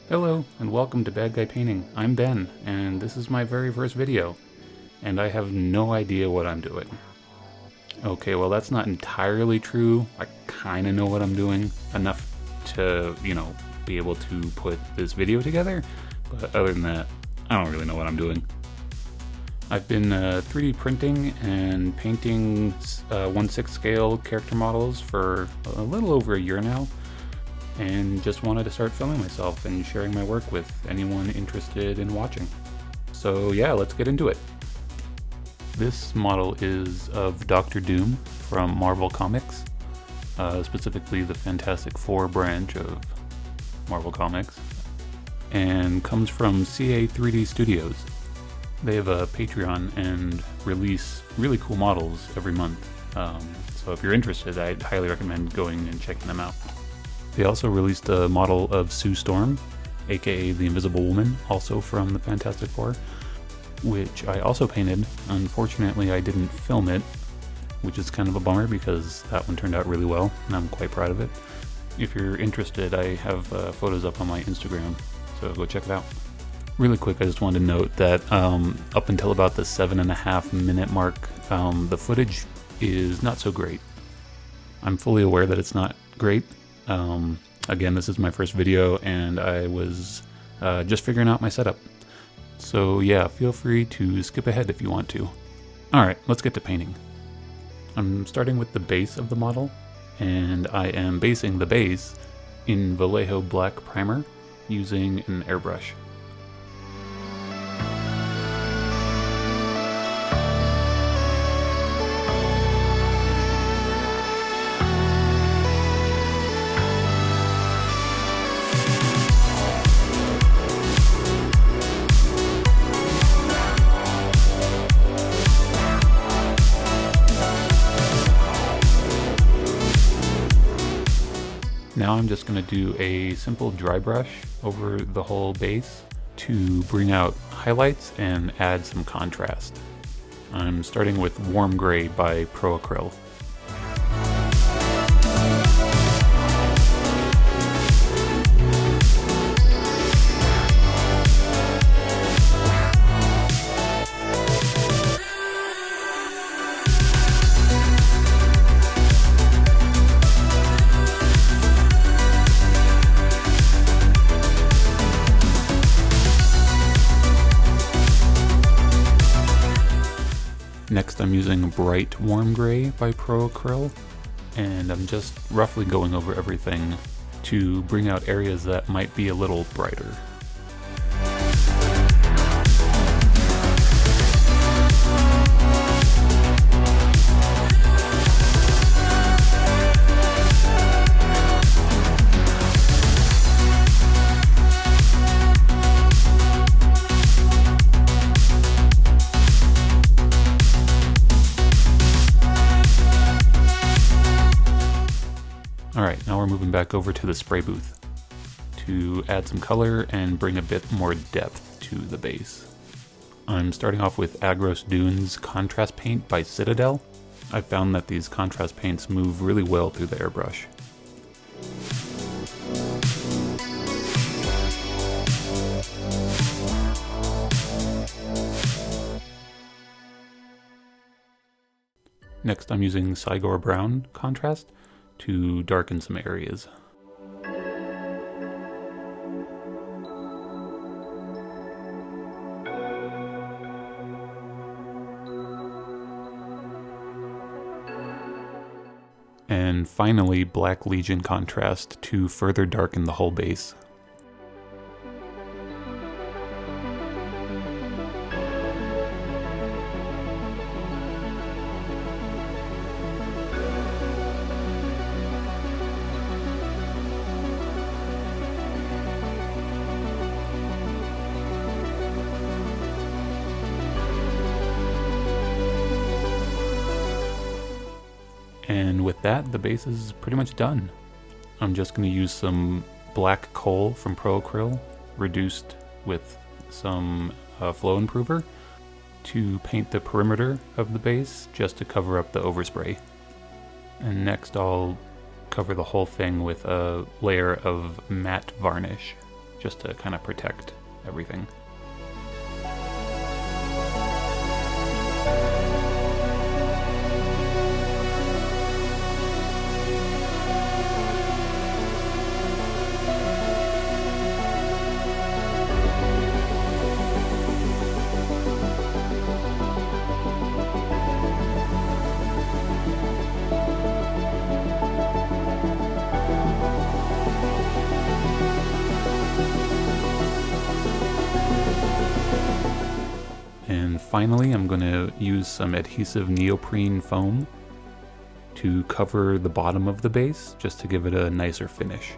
Hello, and welcome to Bad Guy Painting. I'm Ben, and this is my very first video, and I have no idea what I'm doing. Okay, well that's not entirely true. I kinda know what I'm doing, enough to, be able to put this video together, but other than that, I don't really know what I'm doing. I've been 3D printing and painting 1/6 scale character models for a little over a year now, and just wanted to start filming myself and sharing my work with anyone interested in watching. So yeah, let's get into it. This model is of Dr. Doom from Marvel Comics, specifically the Fantastic Four branch of Marvel Comics, and comes from CA3D Studios. They have a Patreon and release really cool models every month, so if you're interested, I'd highly recommend going and checking them out. They also released a model of Sue Storm, aka the Invisible Woman, also from the Fantastic Four, which I also painted. Unfortunately, I didn't film it, which is kind of a bummer because that one turned out really well, and I'm quite proud of it. If you're interested, I have photos up on my Instagram, so go check it out. Really quick, I just wanted to note that up until about the 7.5 minute mark, the footage is not so great. I'm fully aware that it's not great. Again, this is my first video and I was just figuring out my setup. So yeah, feel free to skip ahead if you want to. Alright, let's get to painting. I'm starting with the base of the model, and I am basing the base in Vallejo black primer using an airbrush. Now I'm just going to do a simple dry brush over the whole base to bring out highlights and add some contrast. I'm starting with Warm Gray by Pro Acryl. Next I'm using Bright Warm Gray by Pro Acryl, and I'm just roughly going over everything to bring out areas that might be a little brighter. Alright, now we're moving back over to the spray booth to add some color and bring a bit more depth to the base. I'm starting off with Agros Dunes Contrast Paint by Citadel. I found that these contrast paints move really well through the airbrush. Next I'm using Cygor Brown Contrast to darken some areas. And finally, Black Legion Contrast to further darken the whole base. And with that, the base is pretty much done. I'm just going to use some black coal from Pro Acryl, reduced with some flow improver, to paint the perimeter of the base, just to cover up the overspray. And next I'll cover the whole thing with a layer of matte varnish, just to kind of protect everything. And finally, I'm going to use some adhesive neoprene foam to cover the bottom of the base, just to give it a nicer finish.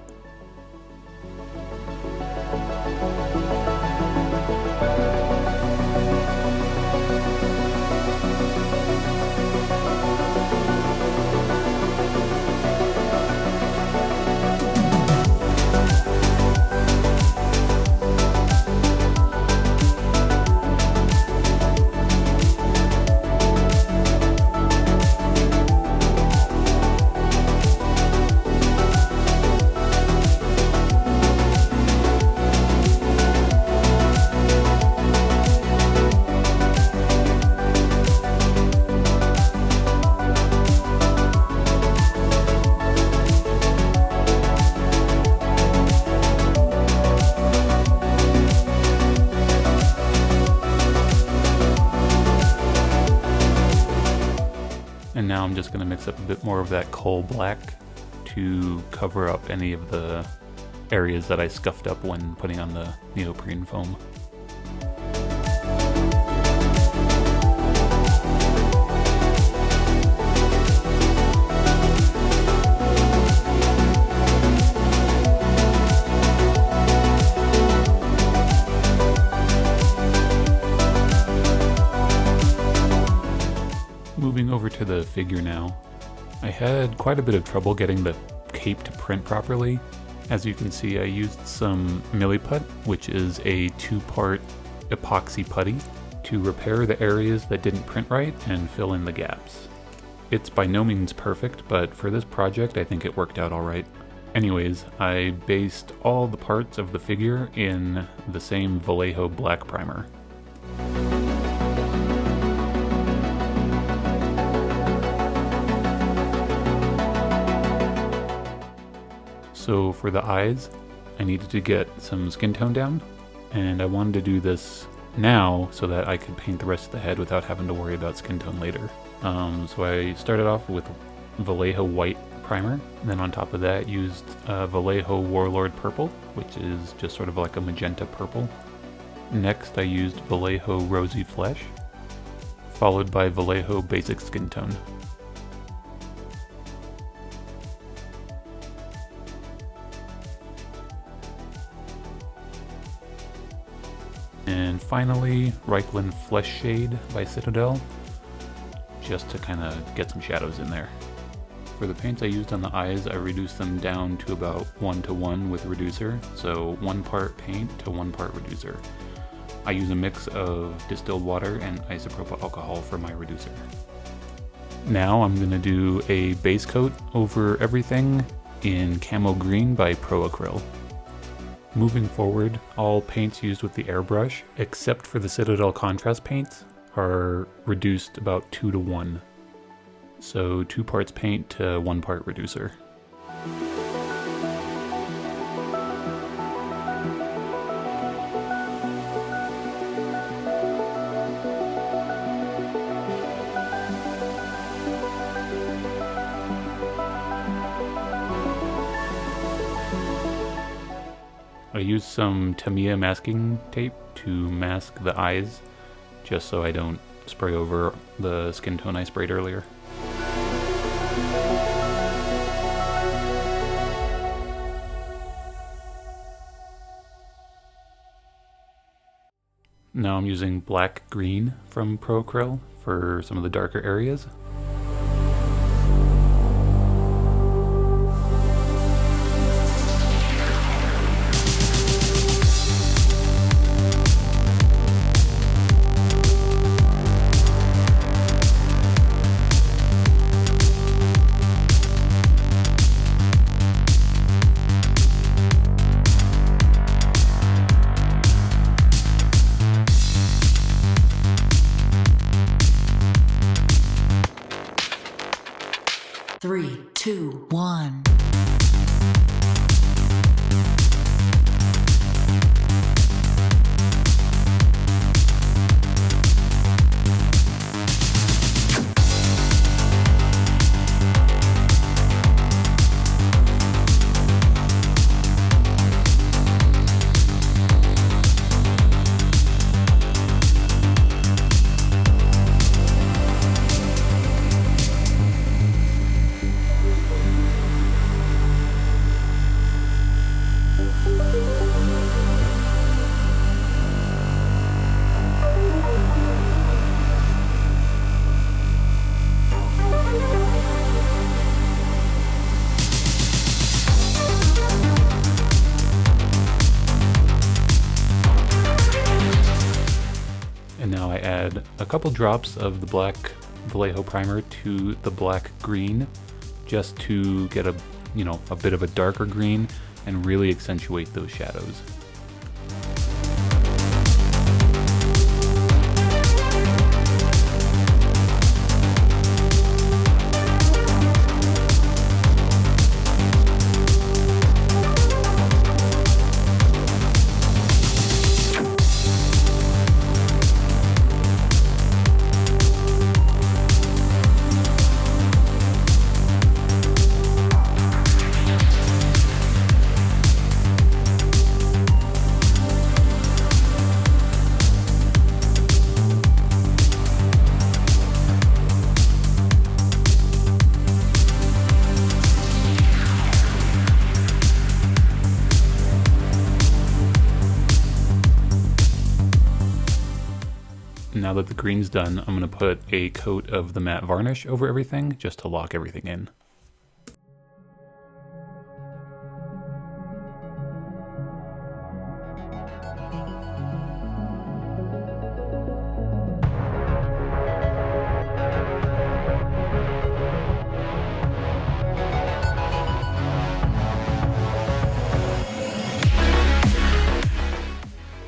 And now I'm just going to mix up a bit more of that coal black to cover up any of the areas that I scuffed up when putting on the neoprene foam. Moving over to the figure now, I had quite a bit of trouble getting the cape to print properly. As you can see, I used some Milliput, which is a 2-part epoxy putty, to repair the areas that didn't print right and fill in the gaps. It's by no means perfect, but for this project I think it worked out alright. Anyways, I based all the parts of the figure in the same Vallejo black primer. So for the eyes, I needed to get some skin tone down, and I wanted to do this now so that I could paint the rest of the head without having to worry about skin tone later. So I started off with Vallejo white primer, and then on top of that used Vallejo Warlord purple, which is just sort of like a magenta purple. Next I used Vallejo rosy flesh, followed by Vallejo basic skin tone. And finally, RIII Flesh Shade by Citadel, just to kind of get some shadows in there. For the paints I used on the eyes, I reduced them down to about 1:1 with reducer, so 1 part paint to 1 part reducer. I use a mix of distilled water and isopropyl alcohol for my reducer. Now I'm going to do a base coat over everything in Camo Green by Acryl. Moving forward, all paints used with the Airbrush, except for the Citadel contrast paints, are reduced about 2:1. So 2 parts paint to 1 part reducer. I used some Tamiya masking tape to mask the eyes, just so I don't spray over the skin tone I sprayed earlier. Now I'm using black green from Acryl for some of the darker areas. 3, 2, 1. And now I add a couple drops of the black Vallejo primer to the black green, just to get a bit of a darker green and really accentuate those shadows. Now that the green's done, I'm going to put a coat of the matte varnish over everything just to lock everything in.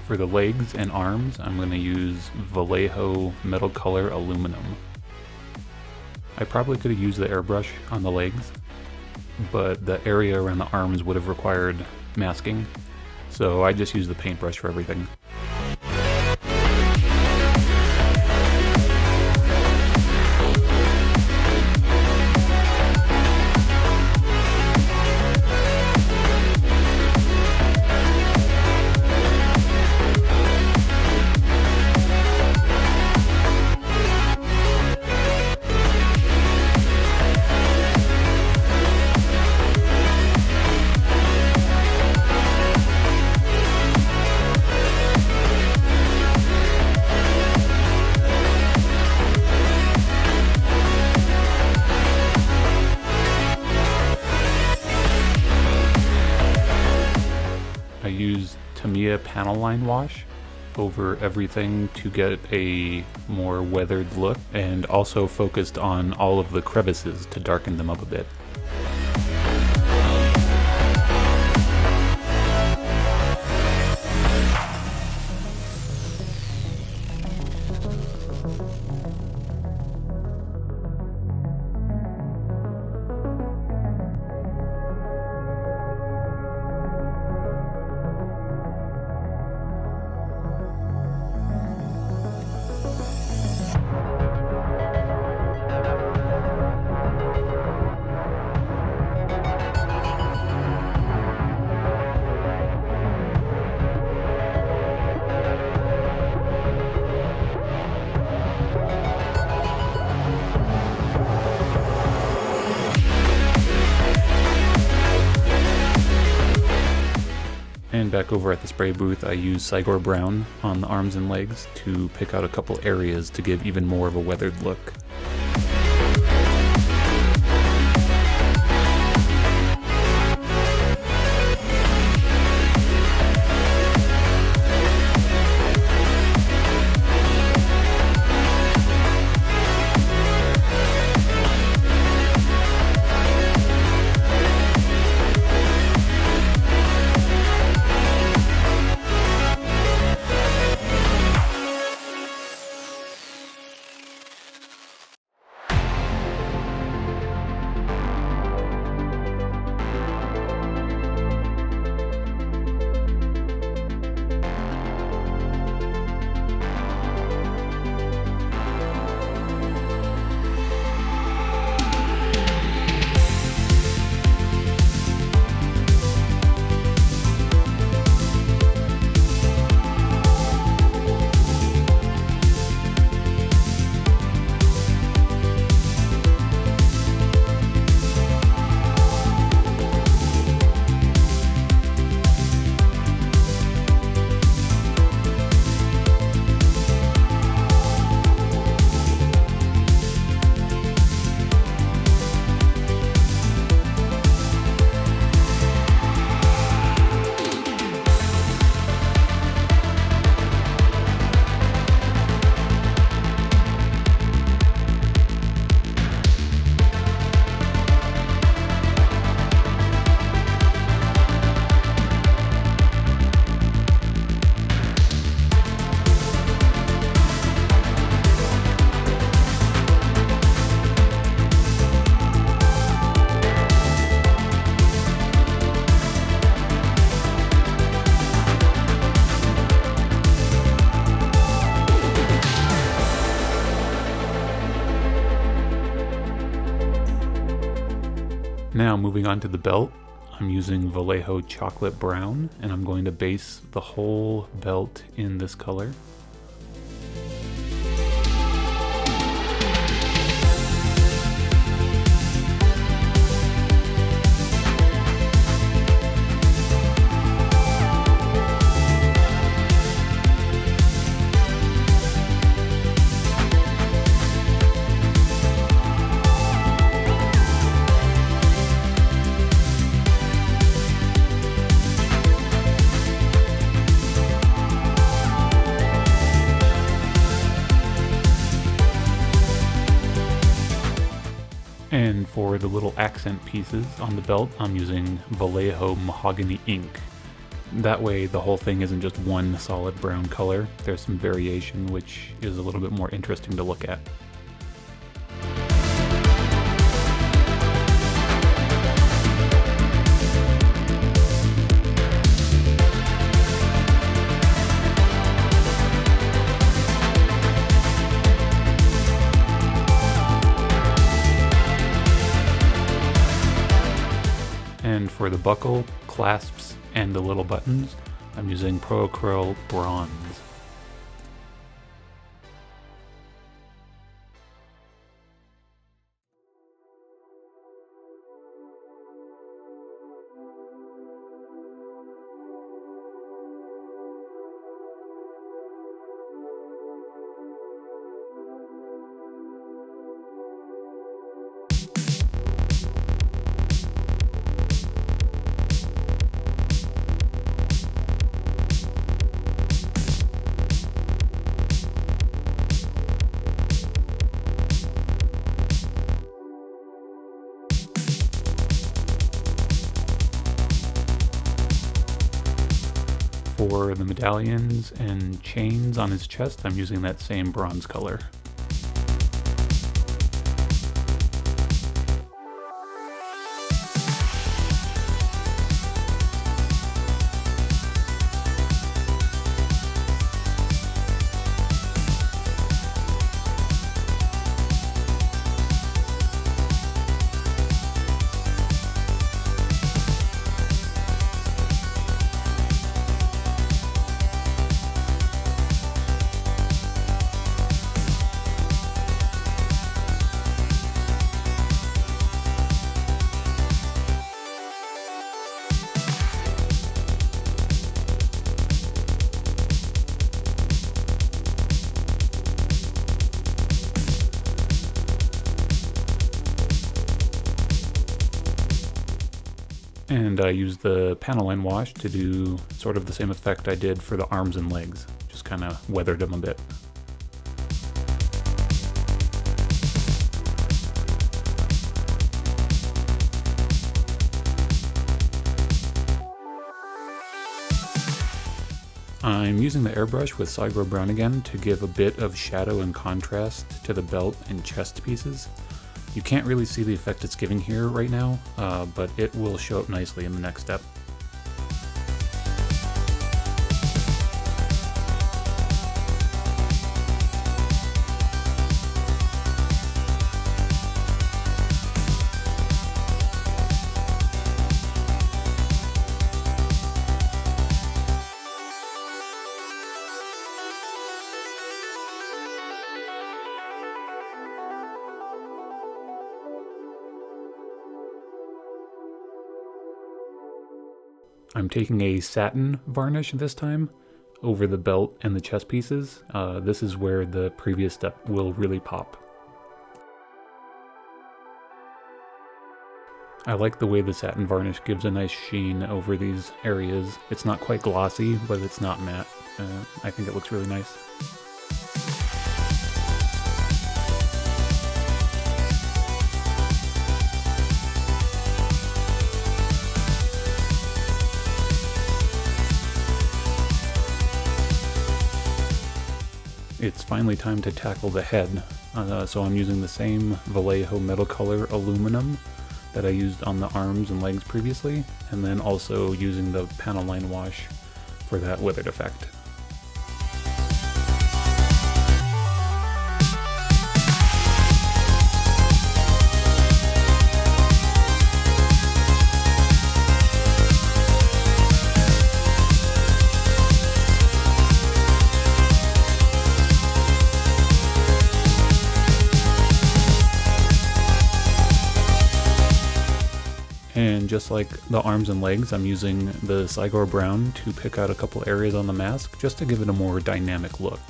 For the legs and arms, I'm going to use Vallejo Metal Color Aluminum. I probably could have used the airbrush on the legs, but the area around the arms would have required masking, so I just used the paintbrush for everything. I used Tamiya panel line wash over everything to get a more weathered look, and also focused on all of the crevices to darken them up a bit. And back over at the spray booth, I use Cygor Brown on the arms and legs to pick out a couple areas to give even more of a weathered look. Now moving on to the belt, I'm using Vallejo Chocolate Brown, and I'm going to base the whole belt in this color. And for the little accent pieces on the belt, I'm using Vallejo Mahogany ink. That way the whole thing isn't just one solid brown color. There's some variation, which is a little bit more interesting to look at. And for the buckle, clasps, and the little buttons, I'm using Pro Acryl Bronze. For the medallions and chains on his chest, I'm using that same bronze color. And I used the panel line wash to do sort of the same effect I did for the arms and legs. Just kind of weathered them a bit. I'm using the airbrush with Sagro Brown again to give a bit of shadow and contrast to the belt and chest pieces. You can't really see the effect it's giving here right now, but it will show up nicely in the next step. I'm taking a satin varnish this time over the belt and the chest pieces. This is where the previous step will really pop. I like the way the satin varnish gives a nice sheen over these areas. It's not quite glossy, but it's not matte. I think it looks really nice. It's finally time to tackle the head, so I'm using the same Vallejo metal color aluminum that I used on the arms and legs previously, and then also using the panel line wash for that withered effect. And just like the arms and legs, I'm using the Cygor Brown to pick out a couple areas on the mask just to give it a more dynamic look.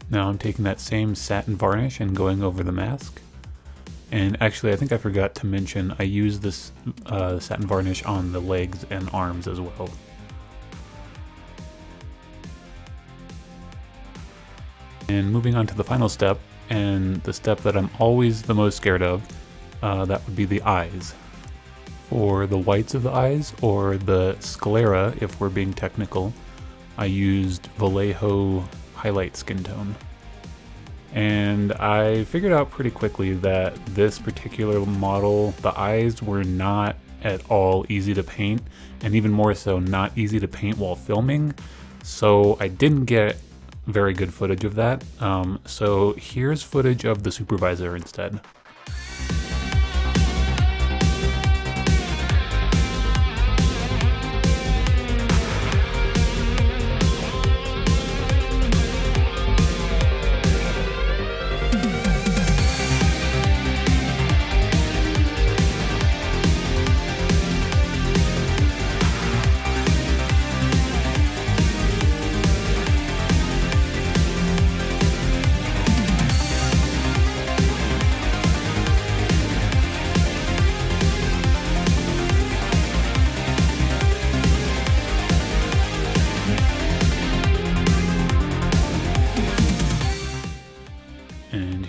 Now I'm taking that same satin varnish and going over the mask. And actually, I think I forgot to mention, I use this satin varnish on the legs and arms as well. And moving on to the final step, and the step that I'm always the most scared of, that would be the eyes. For the whites of the eyes, or the sclera if we're being technical, I used Vallejo highlight skin tone. And I figured out pretty quickly that this particular model, the eyes were not at all easy to paint, and even more so not easy to paint while filming, so I didn't get very good footage of that. So here's footage of the supervisor instead.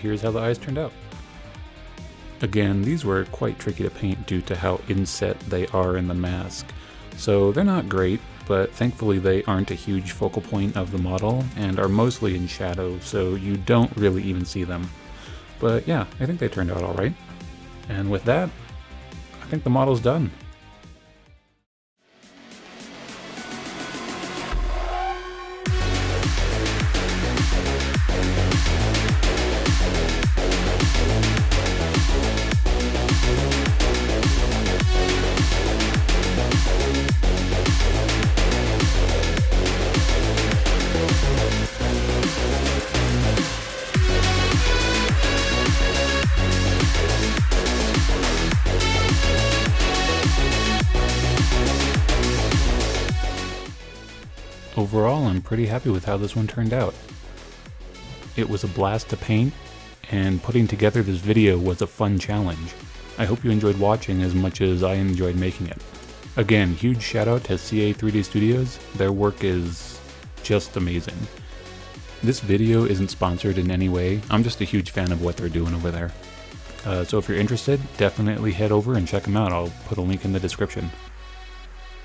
Here's how the eyes turned out. Again, these were quite tricky to paint due to how inset they are in the mask. So they're not great, but thankfully they aren't a huge focal point of the model and are mostly in shadow, so you don't really even see them. But yeah, I think they turned out alright. And with that, I think the model's done. Overall, I'm pretty happy with how this one turned out. It was a blast to paint, and putting together this video was a fun challenge. I hope you enjoyed watching as much as I enjoyed making it. Again, huge shout out to CA3D Studios, their work is just amazing. This video isn't sponsored in any way, I'm just a huge fan of what they're doing over there. So if you're interested, definitely head over and check them out, I'll put a link in the description.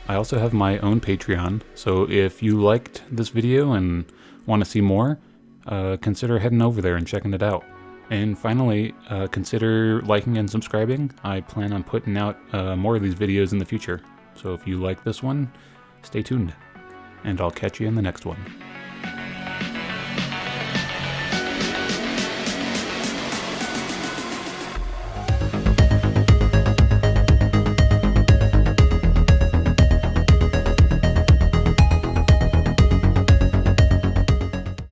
I also have my own Patreon, so if you liked this video and want to see more, consider heading over there and checking it out. And finally, consider liking and subscribing. I plan on putting out more of these videos in the future. So if you like this one, stay tuned, and I'll catch you in the next one.